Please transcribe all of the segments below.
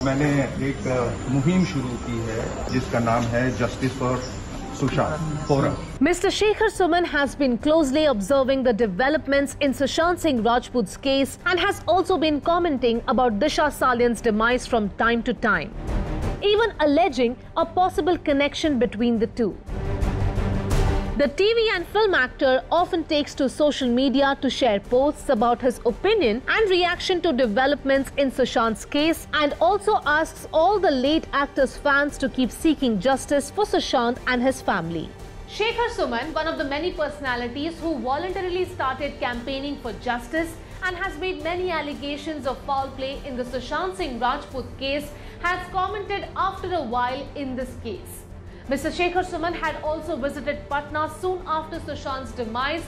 मैंने एक मुहिम शुरू की है जिसका नाम है justice for Sushant Forum. Mr. Shekhar Suman has been closely observing the developments in Sushant Singh Rajput's case and has also been commenting about Disha Salian's demise from time to time, even alleging a possible connection between the two. The TV and film actor often takes to social media to share posts about his opinion and reaction to developments in Sushant's case, and also asks all the late actor's fans to keep seeking justice for Sushant and his family. Shekhar Suman, one of the many personalities who voluntarily started campaigning for justice and has made many allegations of foul play in the Sushant Singh Rajput case, has commented after a while in this case. Mr. Shekhar Suman had also visited Patna soon after Sushant's demise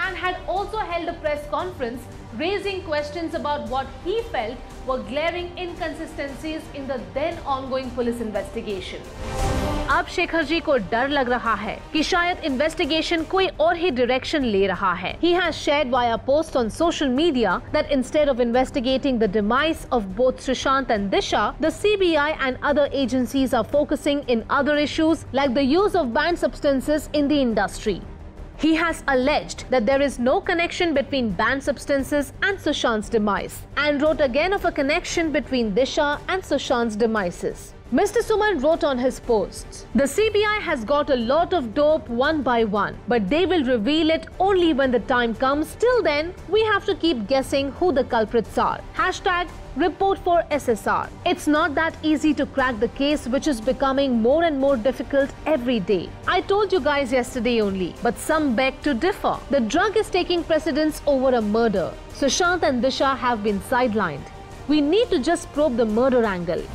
and had also held a press conference raising questions about what he felt were glaring inconsistencies in the then ongoing police investigation. अब शेखर जी को डर लग रहा है कि शायद investigation कोई और ही डायरेक्शन ले रहा है. He has shared via post on social media that instead of investigating the demise of both Sushant and Disha, the CBI and other agencies are focusing in other issues like the use of banned substances in the industry. He has alleged that there is no connection between banned substances and Sushant's demise, and wrote again of a connection between Disha and Sushant's demises. Mr. Suman wrote on his posts, "The CBI has got a lot of dope one by one, but they will reveal it only when the time comes. Till then, we have to keep guessing who the culprits are. Hashtag report for SSR. It's not that easy to crack the case, which is becoming more and more difficult every day. I told you guys yesterday only, but some beg to differ. The drug is taking precedence over a murder. Sushant and Disha have been sidelined. We need to just probe the murder angle."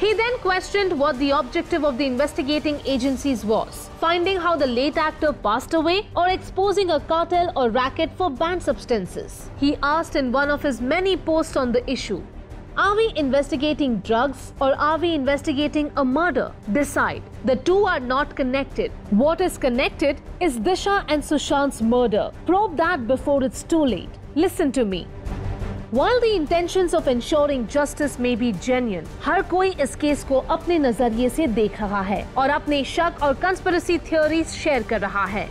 He then questioned what the objective of the investigating agencies was, finding how the late actor passed away or exposing a cartel or racket for banned substances. He asked in one of his many posts on the issue, "Are we investigating drugs or are we investigating a murder? Decide. The two are not connected. What is connected is Disha and Sushant's murder. Probe that before it's too late. Listen to me." While the intentions of ensuring justice may be genuine, हर कोई इस case को अपने नजरिए से देख रहा है और अपने शक और कंस्पिरेसी थ्योरीज शेयर कर रहा है.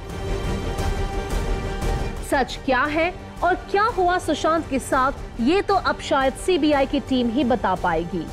सच क्या है और क्या हुआ सुशांत के साथ, ये तो अब शायद CBI की टीम ही बता पाएगी.